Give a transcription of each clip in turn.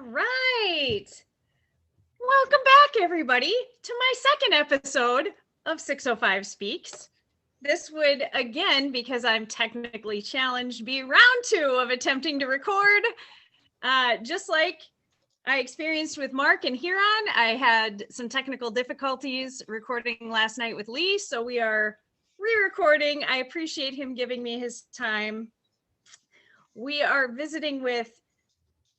right. Welcome back, everybody, to my second episode of 605 Speaks. This would, again, because I'm technically challenged, be round 2 of attempting to record. Just like I experienced with Mark and Huron, I had some technical difficulties recording last night with Lee, so we are re-recording. I appreciate him giving me his time. We are visiting with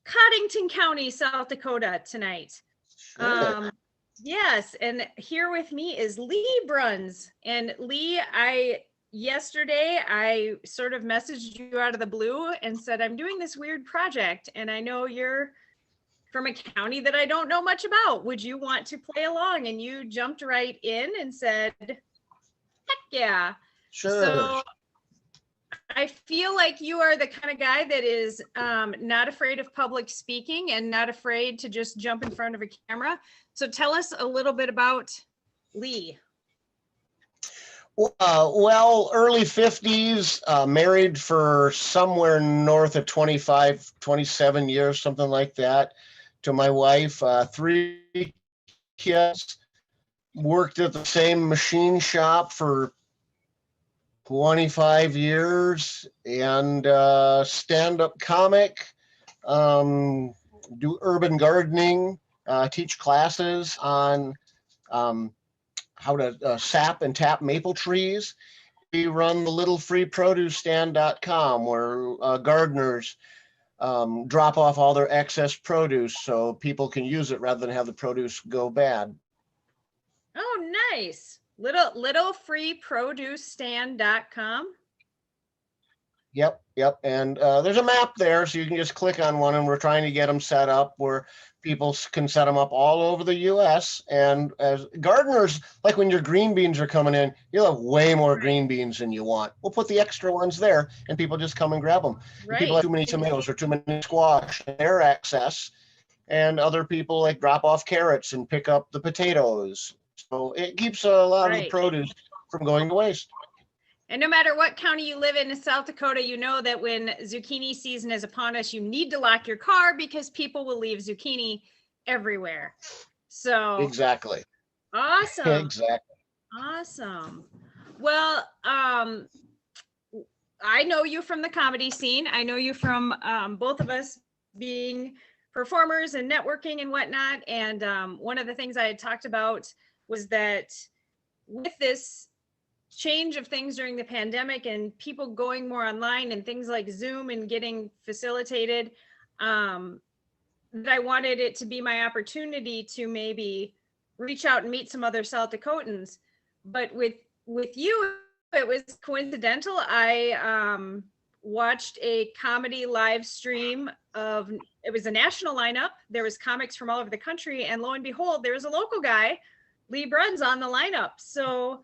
Coddington County, South Dakota tonight. Sure. Yes, and here with me is Lee Bruns. And Lee, yesterday I sort of messaged you out of the blue and said, I'm doing this weird project, and I know you're from a county that I don't know much about. Would you want to play along? And you jumped right in and said, heck yeah. Sure. So I feel like you are the kind of guy that is not afraid of public speaking and not afraid to just jump in front of a camera. So tell us a little bit about Lee. Well, early 50s, married for somewhere north of 25, 27 years, something like that, to my wife, 3 kids, worked at the same machine shop for 25 years, and stand-up comic, do urban gardening, teach classes on how to sap and tap maple trees. We run the littlefreeproducestand.com, where gardeners drop off all their excess produce so people can use it rather than have the produce go bad. Oh, nice. Littlefreeproducestand.com. Yep. And there's a map there, so you can just click on one, and we're trying to get them set up where people can set them up all over the U.S. And as gardeners, like when your green beans are coming in, you'll have way more green beans than you want. We'll put the extra ones there, and people just come and grab them. Right. People have too many tomatoes or too many squash, their access, and other people like drop off carrots and pick up the potatoes. So it keeps a lot of the produce from going to waste. And no matter what county you live in South Dakota, you know that when zucchini season is upon us, you need to lock your car because people will leave zucchini everywhere. So exactly. Awesome. Exactly. Awesome. Well, I know you from the comedy scene. I know you from both of us being performers and networking and whatnot. And one of the things I had talked about was that with this change of things during the pandemic and people going more online and things like Zoom and getting facilitated, that I wanted it to be my opportunity to maybe reach out and meet some other South Dakotans. But with you, it was coincidental. I watched a comedy live stream it was a national lineup. There was comics from all over the country, and lo and behold, there was a local guy, Lee Bruns, on the lineup. So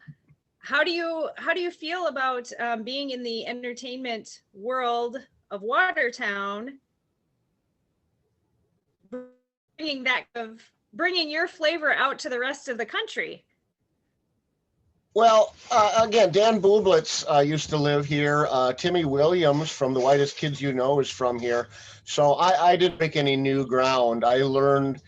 how do you feel about being in the entertainment world of Watertown, bringing your flavor out to the rest of the country? Well, again, Dan Bublitz used to live here. Timmy Williams from The Whitest Kids You Know is from here. So I didn't break any new ground. I learned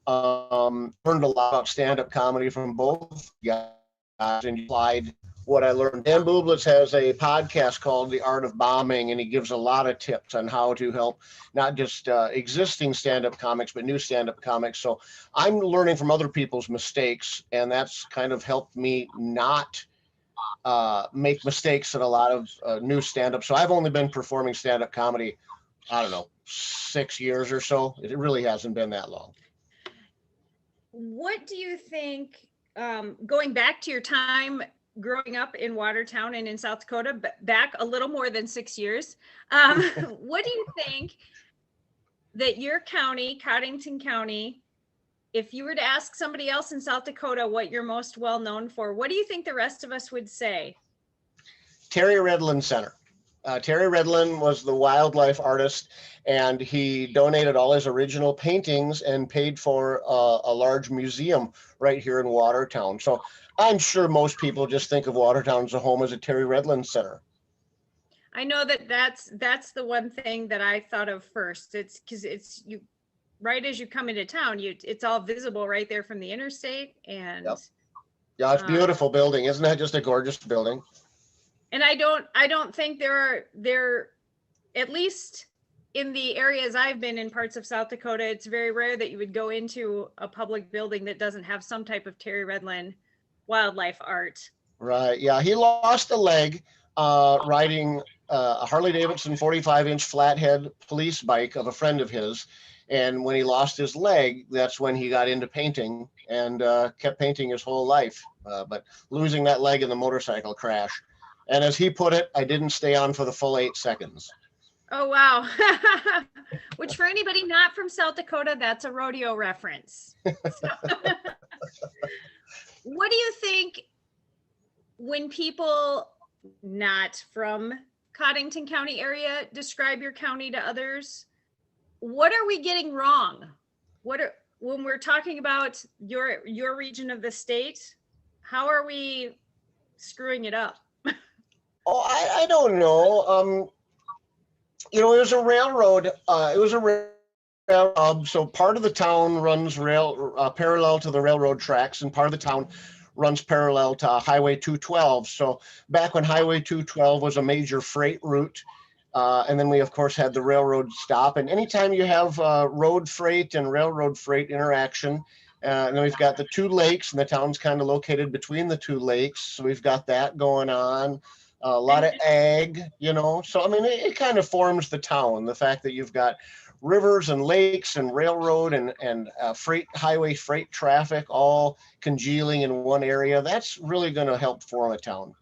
a lot about stand-up comedy from both guys and applied what I learned. Dan Bublitz has a podcast called The Art of Bombing, and he gives a lot of tips on how to help not just existing stand-up comics, but new stand-up comics. So I'm learning from other people's mistakes, and that's kind of helped me not make mistakes in a lot of new stand-up. So I've only been performing stand-up comedy, I don't know, 6 years or so. It really hasn't been that long. What do you think, going back to your time growing up in Watertown and in South Dakota, but back a little more than 6 years, what do you think that your county, Coddington County, if you were to ask somebody else in South Dakota what you're most well known for, what do you think the rest of us would say? Terry Redland Center. Terry Redland was the wildlife artist, and he donated all his original paintings and paid for a large museum right here in Watertown. So I'm sure most people just think of Watertown as a home as a Terry Redland Center. I know that's the one thing that I thought of first. It's because right as you come into town, it's all visible right there from the interstate. And Yep. Yeah, it's beautiful building. Isn't that just a gorgeous building? and I don't think there, at least in the areas I've been in, parts of South Dakota, it's very rare that you would go into a public building that doesn't have some type of Terry Redland wildlife art. Right. Yeah, he lost a leg riding a Harley Davidson 45-inch flathead police bike of a friend of his. And when he lost his leg, that's when he got into painting and kept painting his whole life. But losing that leg in the motorcycle crash. And as he put it, I didn't stay on for the full 8 seconds. Oh, wow. Which for anybody not from South Dakota, that's a rodeo reference. So, what do you think when people not from Coddington County area describe your county to others? What are we getting wrong? When we're talking about your region of the state, how are we screwing it up? Oh, I don't know. It was a railroad. So part of the town runs parallel to the railroad tracks, and part of the town runs parallel to Highway 212. So back when Highway 212 was a major freight route, and then we of course had the railroad stop. And anytime you have road freight and railroad freight interaction, and then we've got the two lakes, and the town's kind of located between the two lakes. So we've got that going on. A lot of ag, So, I mean, it kind of forms the town. The fact that you've got rivers and lakes and railroad and highway freight traffic all congealing in one area, that's really going to help form a town.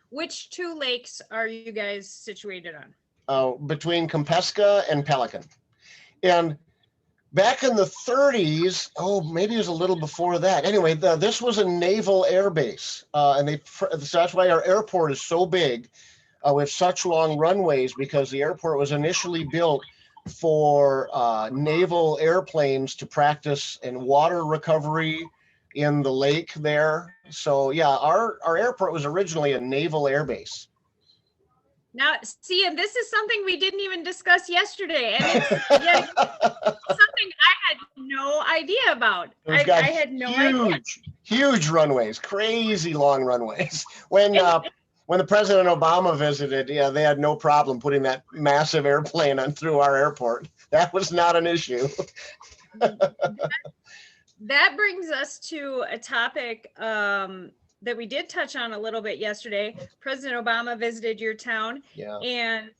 Which two lakes are you guys situated on? Between Kompeska and Pelican. And back in the 30s, maybe it was a little before that. Anyway, this was a naval air base, and so that's why our airport is so big with such long runways, because the airport was initially built for naval airplanes to practice in water recovery in the lake there. So yeah, our airport was originally a naval air base. Now, see, and this is something we didn't even discuss yesterday, and it's something I had no idea about. I had no idea. Huge runways, crazy long runways. When the President Obama visited, they had no problem putting that massive airplane on through our airport. That was not an issue. That brings us to a topic that we did touch on a little bit yesterday. President Obama visited your town. Yeah. And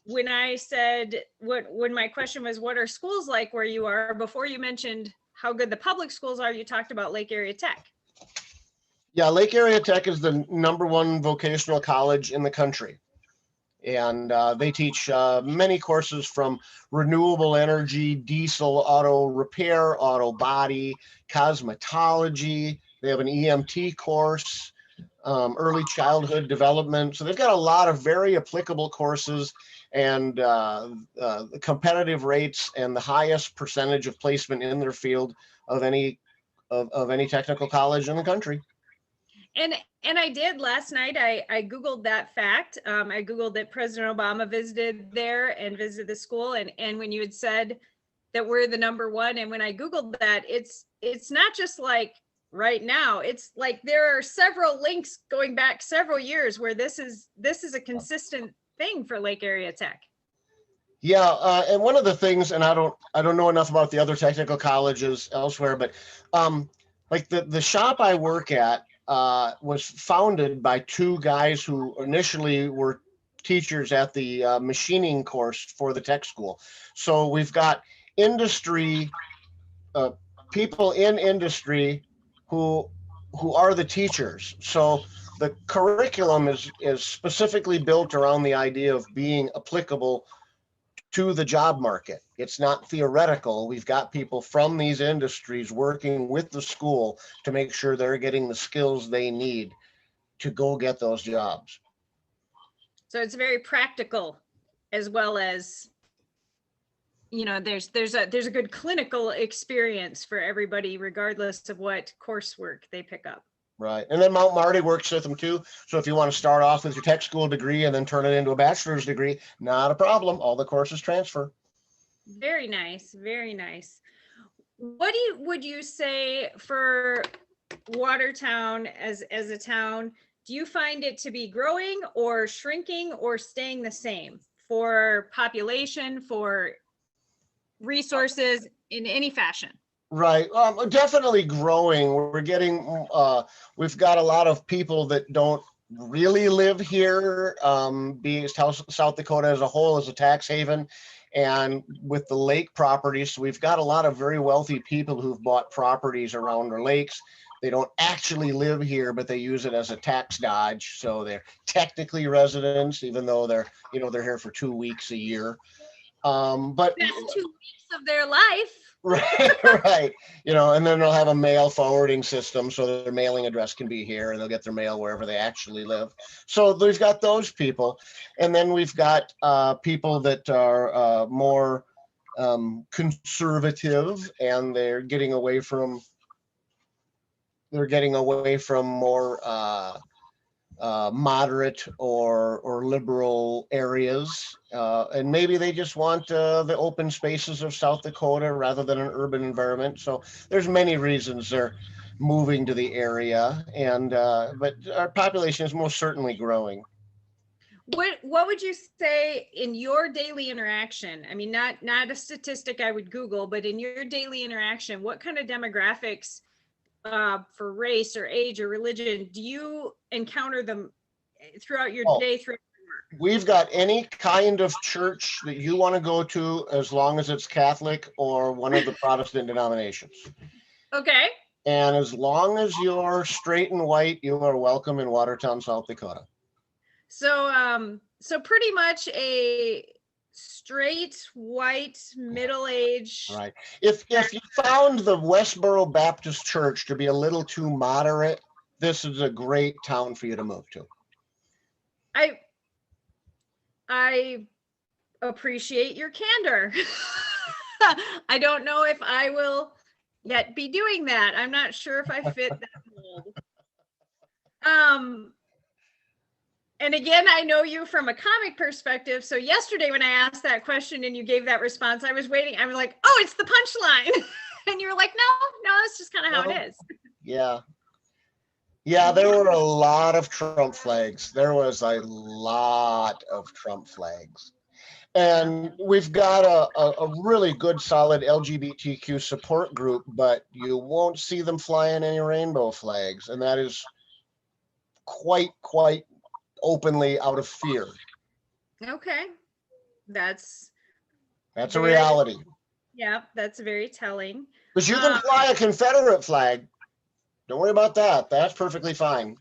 when I said, when my question was, what are schools like where you are, before you mentioned how good the public schools are, you talked about Lake Area Tech. Yeah, Lake Area Tech is the #1 vocational college in the country. And they teach many courses from renewable energy, diesel, auto repair, auto body, cosmetology. They have an EMT course, early childhood development. So they've got a lot of very applicable courses, and the competitive rates and the highest percentage of placement in their field of any technical college in the country. And I did last night. I Googled that fact. I Googled that President Obama visited there and visited the school. And when you had said that we're the #1, and when I Googled that, it's not just like right now. It's like there are several links going back several years where this is a consistent thing for Lake Area Tech. Yeah, and one of the things, and I don't know enough about the other technical colleges elsewhere, but like the shop I work at was founded by two guys who initially were teachers at the machining course for the tech school. So we've got industry people in industry who are the teachers. So the curriculum is specifically built around the idea of being applicable to the job market. It's not theoretical. We've got people from these industries working with the school to make sure they're getting the skills they need to go get those jobs. So it's very practical, as well as, there's a good clinical experience for everybody, regardless of what coursework they pick up. Right. And then Mount Marty works with them too. So if you want to start off with your tech school degree and then turn it into a bachelor's degree, not a problem. All the courses transfer. Very nice. Very nice. What would you say for Watertown as a town? Do you find it to be growing or shrinking or staying the same for population, for resources in any fashion? Right. Definitely growing. We're getting, we've got a lot of people that don't really live here, being South Dakota as a whole is a tax haven. And with the lake properties, so we've got a lot of very wealthy people who've bought properties around our lakes. They don't actually live here, but they use it as a tax dodge. So they're technically residents, even though they're here for 2 weeks a year. But Best 2 weeks of their life. right, right. And then they'll have a mail forwarding system, so their mailing address can be here, and they'll get their mail wherever they actually live. So we've got those people, and then we've got people that are more conservative, and they're getting away from more moderate or liberal areas, and maybe they just want the open spaces of South Dakota rather than an urban environment. So there's many reasons they're moving to the area, and but our population is most certainly growing. What would you say in your daily interaction? I mean, not a statistic I would Google, but in your daily interaction, what kind of demographics for race or age or religion do you encounter them throughout your day, throughout your work? We've got any kind of church that you want to go to, as long as it's Catholic or one of the Protestant denominations. Okay. And as long as you're straight and white, you are welcome in Watertown, South Dakota. So pretty much a straight white middle-aged. Right. If you found the Westboro Baptist Church to be a little too moderate, this is a great town for you to move to. I appreciate your candor. I don't know if I will yet be doing that. I'm not sure if I fit that mold. And again, I know you from a comic perspective. So yesterday when I asked that question and you gave that response, I was waiting. I was like, oh, it's the punchline. And you were like, no, it's just kind of how it is. Yeah. Yeah, there were a lot of Trump flags. There was a lot of Trump flags. And we've got a really good, solid LGBTQ support group, but you won't see them flying any rainbow flags. And that is quite openly out of fear. Okay. That's a reality. Yeah, that's very telling. But you can fly a Confederate flag. Don't worry about that. That's perfectly fine.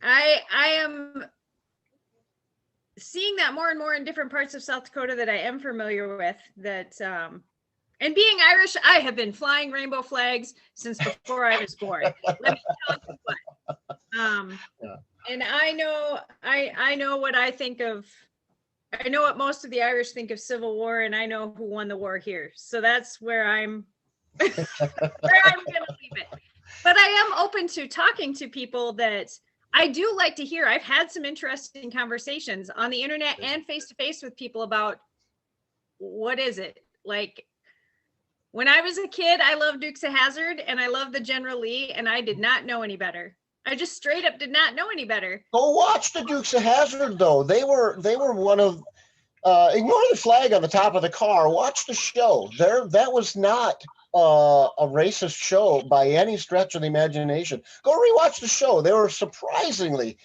I am seeing that more and more in different parts of South Dakota that I am familiar with. That and being Irish, I have been flying rainbow flags since before I was born. Let me tell you what. Yeah. And I know what I think of. I know what most of the Irish think of Civil War, and I know who won the war here. So that's where I'm where I'm gonna leave it. But I am open to talking to people that I do like to hear. I've had some interesting conversations on the internet and face to face with people about what is it like. When I was a kid, I loved Dukes of Hazzard and I loved the General Lee, and I did not know any better. I just straight up did not know any better. Go watch the Dukes of Hazzard, though. They were one of ignore the flag on the top of the car. Watch the show. That was not a racist show by any stretch of the imagination. Go rewatch the show. They were surprisingly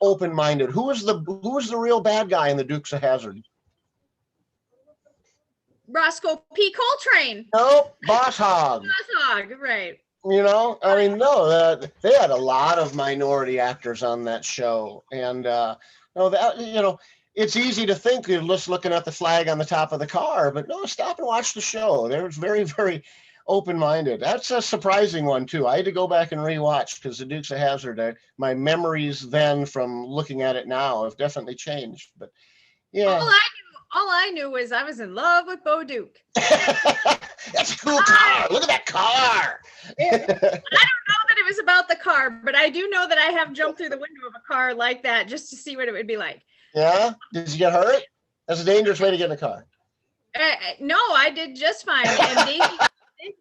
open-minded. Who was the real bad guy in the Dukes of Hazzard? Roscoe P. Coltrane. Nope, Boss Hogg. Boss Hogg, right. No, they had a lot of minority actors on that show. And, it's easy to think you're just looking at the flag on the top of the car, but no, stop and watch the show. They're very, very open-minded. That's a surprising one, too. I had to go back and rewatch because the Dukes of Hazzard, my memories then from looking at it now have definitely changed. But yeah. All I knew was I was in love with Bo Duke. That's a cool car. Look at that car. I don't know that it was about the car, but I do know that I have jumped through the window of a car like that just to see what it would be like. Yeah? Did you get hurt? That's a dangerous way to get in a car. No, I did just fine. And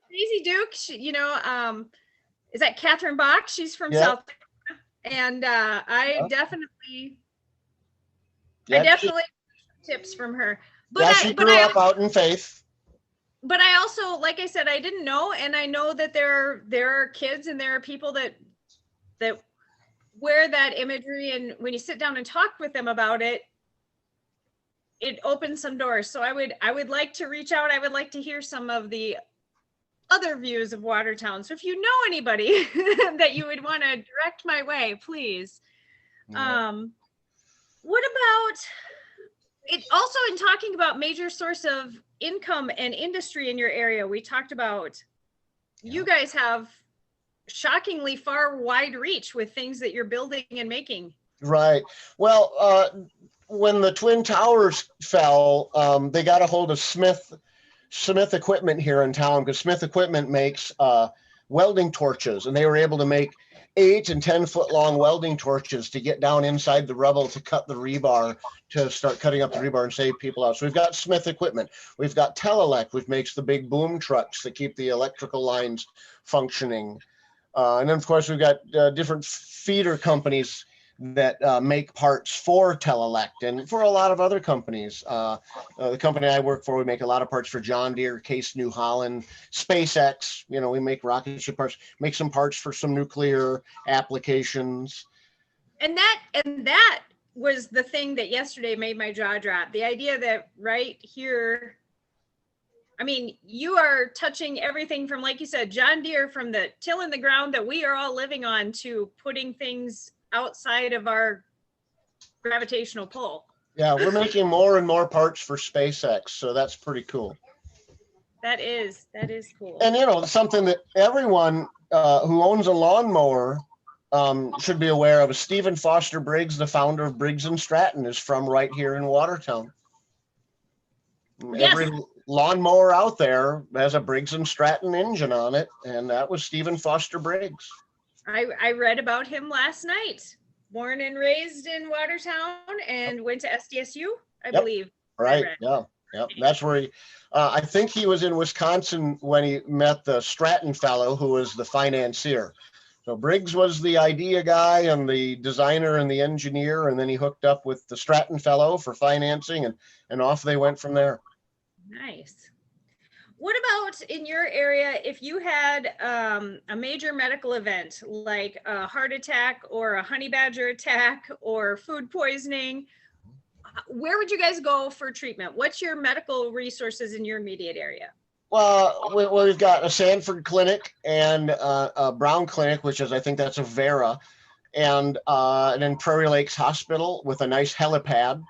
Daisy Duke, is that Catherine Bach? She's from Yeah. South Dakota. And I Yeah. definitely Yeah, tips from her. she grew up out in faith. But I also, like I said, I didn't know, and I know that there are kids and there are people that wear that imagery, and when you sit down and talk with them about it, it opens some doors. So I would like to reach out. I would like to hear some of the other views of Watertown. So if you know anybody that you would want to direct my way, please. What about it? Also, in talking about major source of income and industry in your area, we talked about you guys have shockingly far wide reach with things that you're building and making. Right. Well, when the Twin Towers fell, they got a hold of Smith Equipment here in town, because Smith Equipment makes welding torches, and they were able to make 8 and 10 foot long welding torches to get down inside the rubble to cut the rebar, to start cutting up the rebar and save people out. So we've got Smith Equipment. We've got Telelec, which makes the big boom trucks that keep the electrical lines functioning. And then, of course, we've got different feeder companies that make parts for Telelec and for a lot of other companies. The company I work for, we make a lot of parts for John Deere, Case New Holland, SpaceX. We make rocket ship parts, make some parts for some nuclear applications. And that was the thing that yesterday made my jaw drop. The idea that right here, I mean, you are touching everything from, like you said, John Deere, from the till in the ground that we are all living on, to putting things outside of our gravitational pull. Yeah, we're making more and more parts for SpaceX, so that's pretty cool. That is cool. And something that everyone who owns a lawnmower should be aware of is Stephen Foster Briggs, the founder of Briggs and Stratton, is from right here in Watertown. Yes. Every lawnmower out there has a Briggs and Stratton engine on it, and that was Stephen Foster Briggs. I read about him last night. Born and raised in Watertown and went to SDSU, I believe. Right. Yeah. That's where he, I think he was in Wisconsin when he met the Stratton fellow, who was the financier. So Briggs was the idea guy and the designer and the engineer, and then he hooked up with the Stratton fellow for financing, and off they went from there. Nice. What about in your area, if you had a major medical event like a heart attack or a honey badger attack or food poisoning, where would you guys go for treatment? What's your medical resources in your immediate area? Well, we've got a Sanford Clinic and a Brown Clinic, which is, I think that's a Vera, and then Prairie Lakes Hospital with a nice helipad.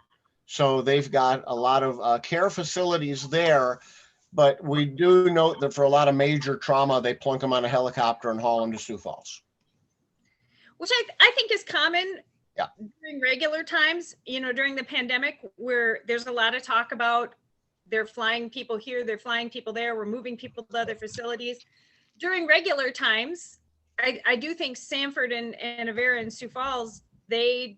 So they've got a lot of care facilities there. But we do note that for a lot of major trauma, they plunk them on a helicopter and haul them to Sioux Falls. Which I think is common during regular times, during the pandemic, where there's a lot of talk about they're flying people here, they're flying people there, we're moving people to other facilities. During regular times, I do think Sanford and Avera and Sioux Falls, they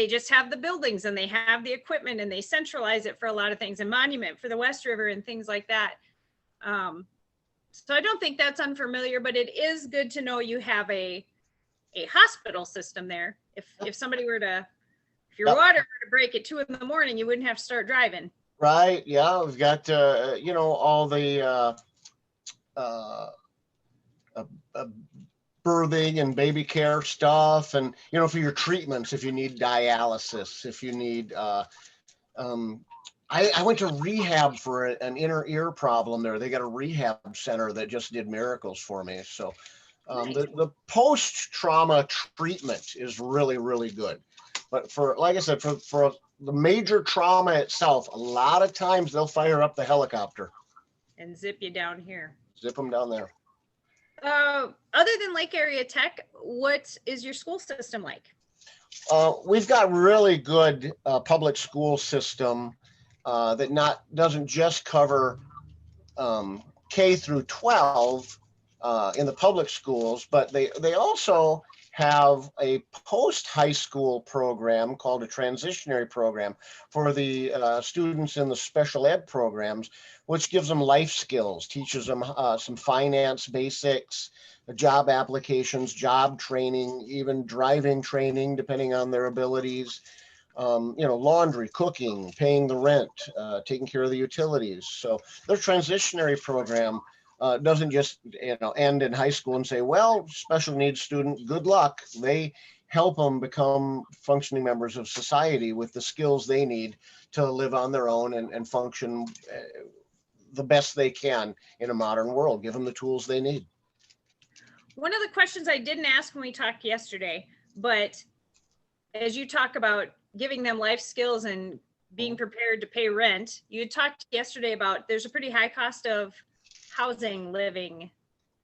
just have the buildings and they have the equipment and they centralize it for a lot of things, and Monument for the West River and things like that. So I don't think that's unfamiliar, but it is good to know you have a hospital system there. If somebody were to, if your water were to break at 2 a.m, you wouldn't have to start driving. Right. Yeah. We've got, all the birthing and baby care stuff, and for your treatments, if you need dialysis, if you need I went to rehab for an inner ear problem there. They got a rehab center that just did miracles for me. So the post-trauma treatment is really, really good. But for, like I said, for the major trauma itself, a lot of times they'll fire up the helicopter and zip you down here. Zip them down there. Other than Lake Area Tech, what is your school system like? We've got really good public school system that doesn't just cover K through 12 in the public schools, but they also have a post-high school program called a transitionary program for the students in the special ed programs, which gives them life skills, teaches them some finance basics, job applications, job training, even driving training, depending on their abilities, laundry, cooking, paying the rent, taking care of the utilities. So their transitionary program doesn't just end in high school and say, well, special needs student, good luck. They help them become functioning members of society with the skills they need to live on their own and function the best they can in a modern world. Give them the tools they need. One of the questions I didn't ask when we talked yesterday, but as you talk about giving them life skills and being prepared to pay rent, you had talked yesterday about there's a pretty high cost of housing, living.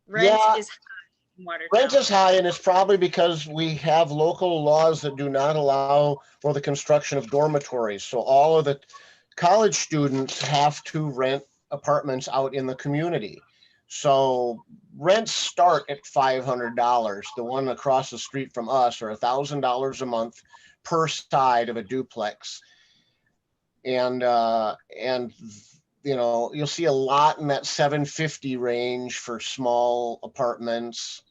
Rent is high in Watertown. Rent is high, and it's probably because we have local laws that do not allow for the construction of dormitories. So all of the college students have to rent apartments out in the community. So rents start at $500. The one across the street from us are $1,000 a month per side of a duplex. And you'll see a lot in that 750 range for small apartments.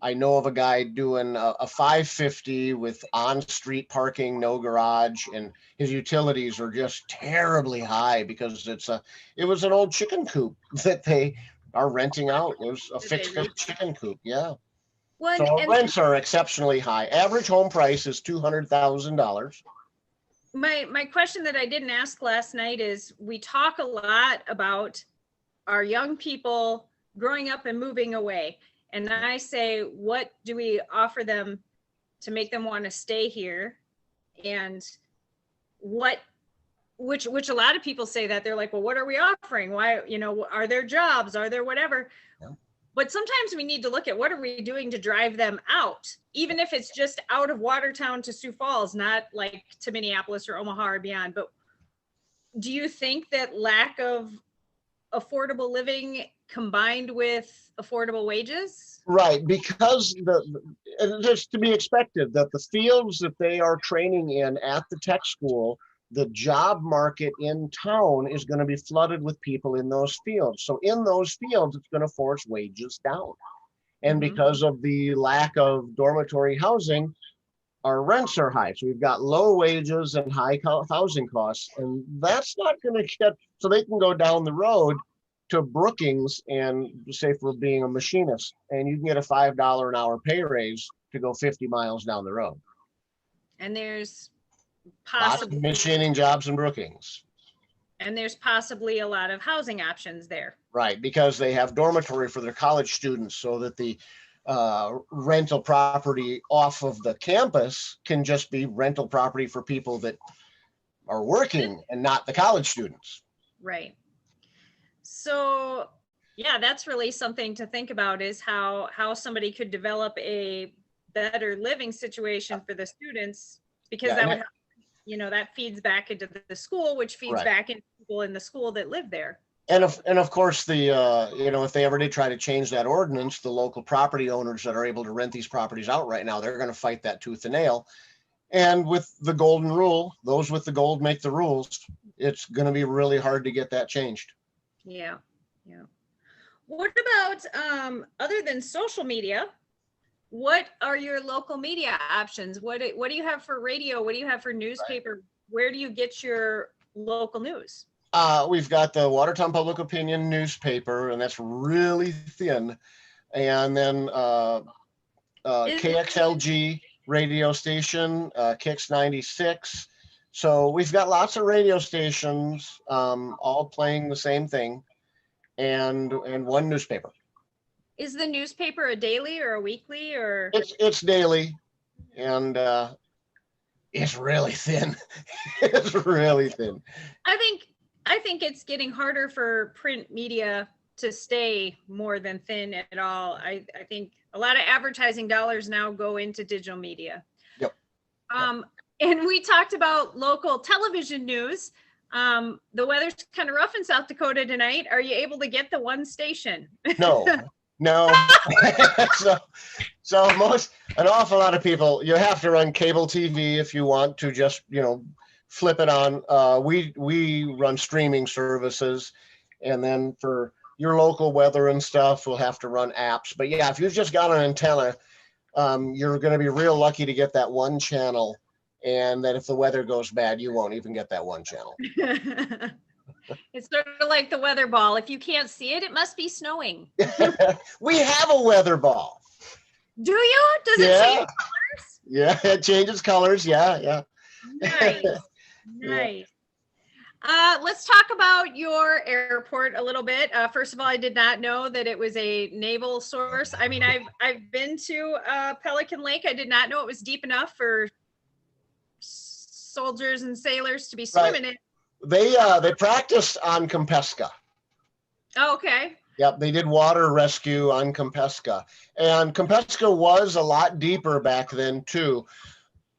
I know of a guy doing a 550 with on-street parking, no garage, and his utilities are just terribly high because it was an old chicken coop that they are renting out. It was a fixed chicken coop, yeah. Well, so rents are exceptionally high. Average home price is $200,000. My question that I didn't ask last night is, we talk a lot about our young people growing up and moving away. And I say, what do we offer them to make them want to stay here? And which a lot of people say that they're like, well, what are we offering? Why, are there jobs? Are there whatever? Yeah. But sometimes we need to look at what are we doing to drive them out, even if it's just out of Watertown to Sioux Falls, not like to Minneapolis or Omaha or beyond. But do you think that lack of affordable living combined with affordable wages? Right, because it's to be expected that the fields that they are training in at the tech school, the job market in town is going to be flooded with people in those fields. So in those fields, it's going to force wages down. And because of the lack of dormitory housing, our rents are high. So we've got low wages and high housing costs. And that's not going to get, so they can go down the road to Brookings and say for being a machinist, and you can get a $5 an hour pay raise to go 50 miles down the road. And there's possibly machining jobs in Brookings. And there's possibly a lot of housing options there. Right, because they have dormitory for their college students so that the rental property off of the campus can just be rental property for people that are working and not the college students. Right. So, yeah, that's really something to think about, is how somebody could develop a better living situation for the students, because that would help, that feeds back into the school, which feeds back into people in the school that live there. And of course, if they ever did try to change that ordinance, the local property owners that are able to rent these properties out right now, they're going to fight that tooth and nail. And with the golden rule, those with the gold make the rules. It's going to be really hard to get that changed. Yeah. What about other than social media? What are your local media options? What do you have for radio? What do you have for newspaper? Right. Where do you get your local news? We've got the Watertown Public Opinion newspaper, and that's really thin. And then KXLG radio station, Kix 96. So we've got lots of radio stations, all playing the same thing, and one newspaper. Is the newspaper a daily or a weekly, or? It's daily, and it's really thin. It's really thin. I think it's getting harder for print media to stay more than thin at all. I think a lot of advertising dollars now go into digital media. Yep. And we talked about local television news. The weather's kind of rough in South Dakota tonight. Are you able to get the one station? No. So an awful lot of people, you have to run cable TV if you want to just, flip it on. We run streaming services, and then for your local weather and stuff, we'll have to run apps. But yeah, if you've just got an antenna, you're going to be real lucky to get that one channel. And then if the weather goes bad, you won't even get that one channel. It's sort of like the weather ball. If you can't see it, it must be snowing. We have a weather ball. Do you? Does it change colors? Yeah, it changes colors. Yeah. Nice. Nice. Let's talk about your airport a little bit. First of all, I did not know that it was a naval source. I mean, I've been to Pelican Lake. I did not know it was deep enough for soldiers and sailors to be swimming in. They practiced on Compesca. Oh, okay. Yep, they did water rescue on Compesca. And Compesca was a lot deeper back then, too.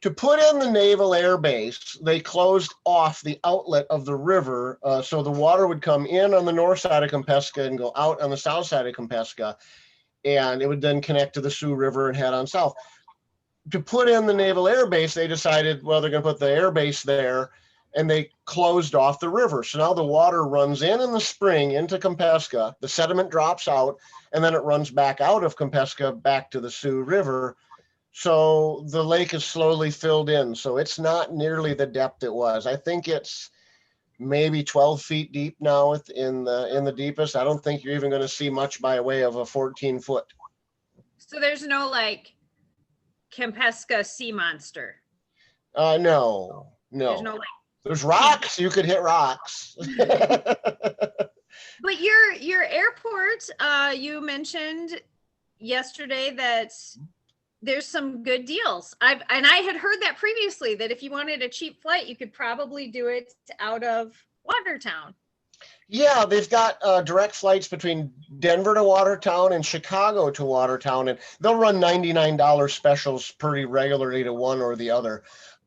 To put in the Naval Air Base, they closed off the outlet of the river, so the water would come in on the north side of Compesca and go out on the south side of Compesca, and it would then connect to the Sioux River and head on south. To put in the Naval Air Base, they decided, well, they're going to put the air base there, and they closed off the river. So now the water runs in the spring into Compesca, the sediment drops out, and then it runs back out of Compesca back to the Sioux River. So the lake is slowly filled in. So it's not nearly the depth it was. I think it's maybe 12 feet deep now in the deepest. I don't think you're even going to see much by way of a 14-foot. So there's no like Compesca sea monster. No. There's no like. There's rocks. You could hit rocks. But your airport, you mentioned yesterday that there's some good deals. I had heard that previously, that if you wanted a cheap flight, you could probably do it out of Watertown. Yeah, they've got direct flights between Denver to Watertown and Chicago to Watertown, and they'll run $99 specials pretty regularly to one or the other.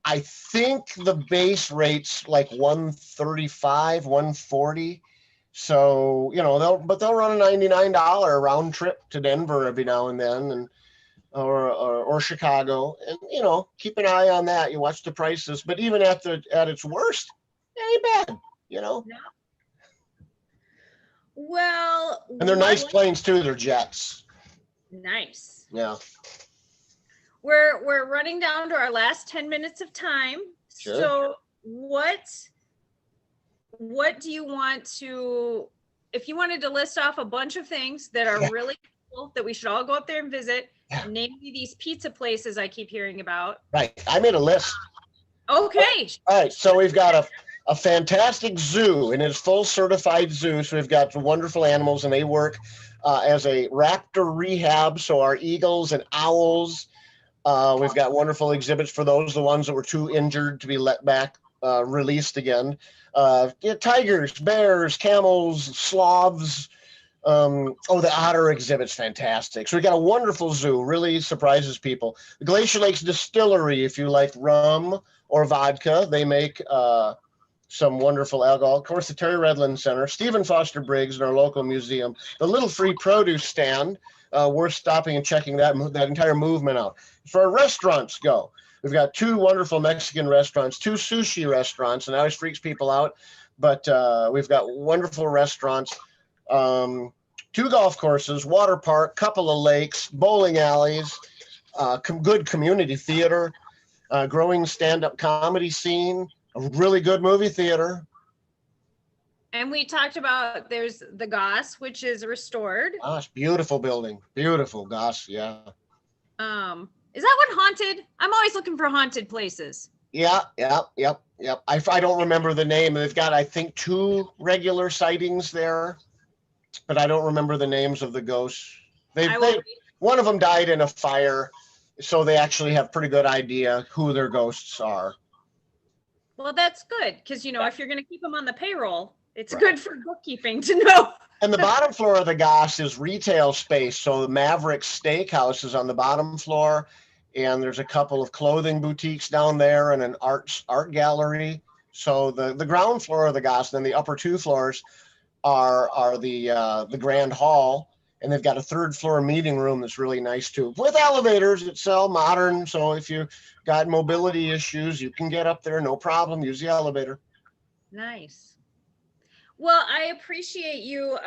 I think the base rate's like $135, $140. So, they'll run a $99 round trip to Denver every now and then, and or Chicago, and keep an eye on that. You watch the prices, but even at its worst, it ain't bad, No. Well, and they're nice planes too. They're jets. Nice. Yeah. We're running down to our last 10 minutes of time. Sure. So what do you want to, if you wanted to list off a bunch of things that are really cool that we should all go up there and visit, name me these pizza places I keep hearing about. Right. I made a list. Okay. All right. So we've got a fantastic zoo, and it's full certified zoo. So we've got wonderful animals, and they work as a raptor rehab. So our eagles and owls, we've got wonderful exhibits for those, the ones that were too injured to be let back, released again. Tigers, bears, camels, sloths. The otter exhibit's fantastic. So we got a wonderful zoo, really surprises people. The Glacier Lakes Distillery, if you like rum or vodka, they make some wonderful alcohol. Of course, the Terry Redland Center, Stephen Foster Briggs in our local museum, the Little Free Produce Stand, worth stopping and checking that entire movement out. As far as restaurants go, we've got 2 wonderful Mexican restaurants, 2 sushi restaurants, and that always freaks people out, but we've got wonderful restaurants, 2 golf courses, water park, couple of lakes, bowling alleys, good community theater, growing stand-up comedy scene, a really good movie theater. And we talked about there's the Goss, which is restored. Gosh, beautiful building. Beautiful, Goss, yeah. Is that one haunted? I'm always looking for haunted places. Yep. I don't remember the name. They've got, I think, 2 regular sightings there, but I don't remember the names of the ghosts. One of them died in a fire, so they actually have pretty good idea who their ghosts are. Well, that's good, because, if you're going to keep them on the payroll, it's good for bookkeeping to know. And the bottom floor of the Goss is retail space. So the Maverick Steakhouse is on the bottom floor, and there's a couple of clothing boutiques down there and an art gallery. So the ground floor of the Goss, and then the upper 2 floors are the Grand Hall, And they've got a 3rd floor meeting room that's really nice too, with elevators. It's all modern. So if you got mobility issues, you can get up there, no problem. Use the elevator. Nice. Well, I appreciate you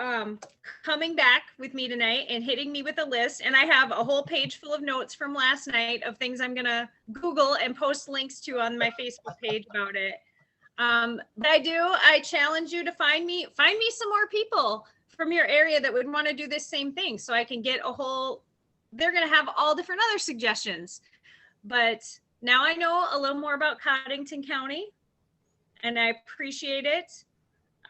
coming back with me tonight and hitting me with a list. And I have a whole page full of notes from last night of things I'm going to Google and post links to on my Facebook page about it. But I challenge you to find me some more people from your area that would want to do this same thing, so I can get they're going to have all different other suggestions. But now I know a little more about Coddington County, and I appreciate it.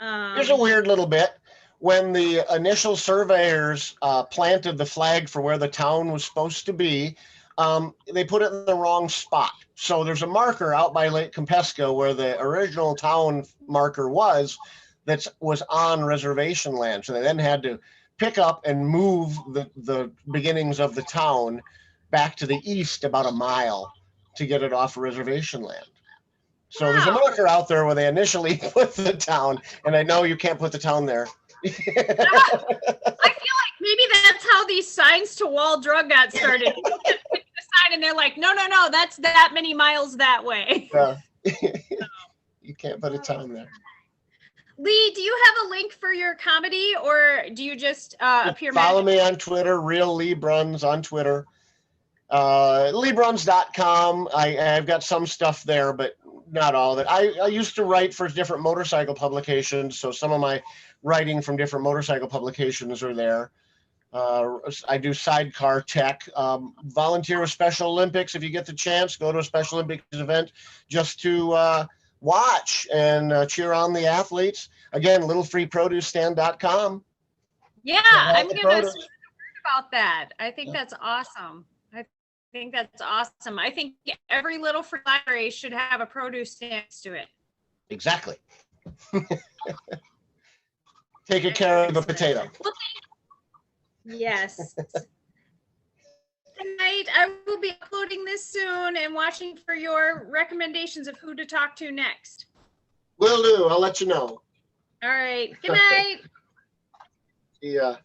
Here's a weird little bit. When the initial surveyors planted the flag for where the town was supposed to be, they put it in the wrong spot. So there's a marker out by Lake Compesca where the original town marker was on reservation land. So they then had to pick up and move the beginnings of the town back to the east about a mile to get it off reservation land. So there's a marker out there where they initially put the town, and I know you can't put the town there. I feel like maybe that's how these signs to wall drug got started. People kept putting the sign and they're like, no, that's that many miles that way. You can't put a town there. Lee, do you have a link for your comedy, or do you just appear? Follow me on Twitter, Real Lee Bruns on Twitter. LeeBruns.com. I've got some stuff there, but not all of it. I used to write for different motorcycle publications, so some of my writing from different motorcycle publications are there. I do sidecar tech. Volunteer with Special Olympics. If you get the chance, go to a Special Olympics event just to watch and cheer on the athletes. Again, littlefreeproducestand.com. Yeah, I'm going to spread the word about that. I think that's awesome. I think every Little Free library should have a produce stand next to it. Exactly. Take care of the potato. Yes. Tonight, I will be uploading this soon and watching for your recommendations of who to talk to next. Will do. I'll let you know. All right. Good night. Yeah.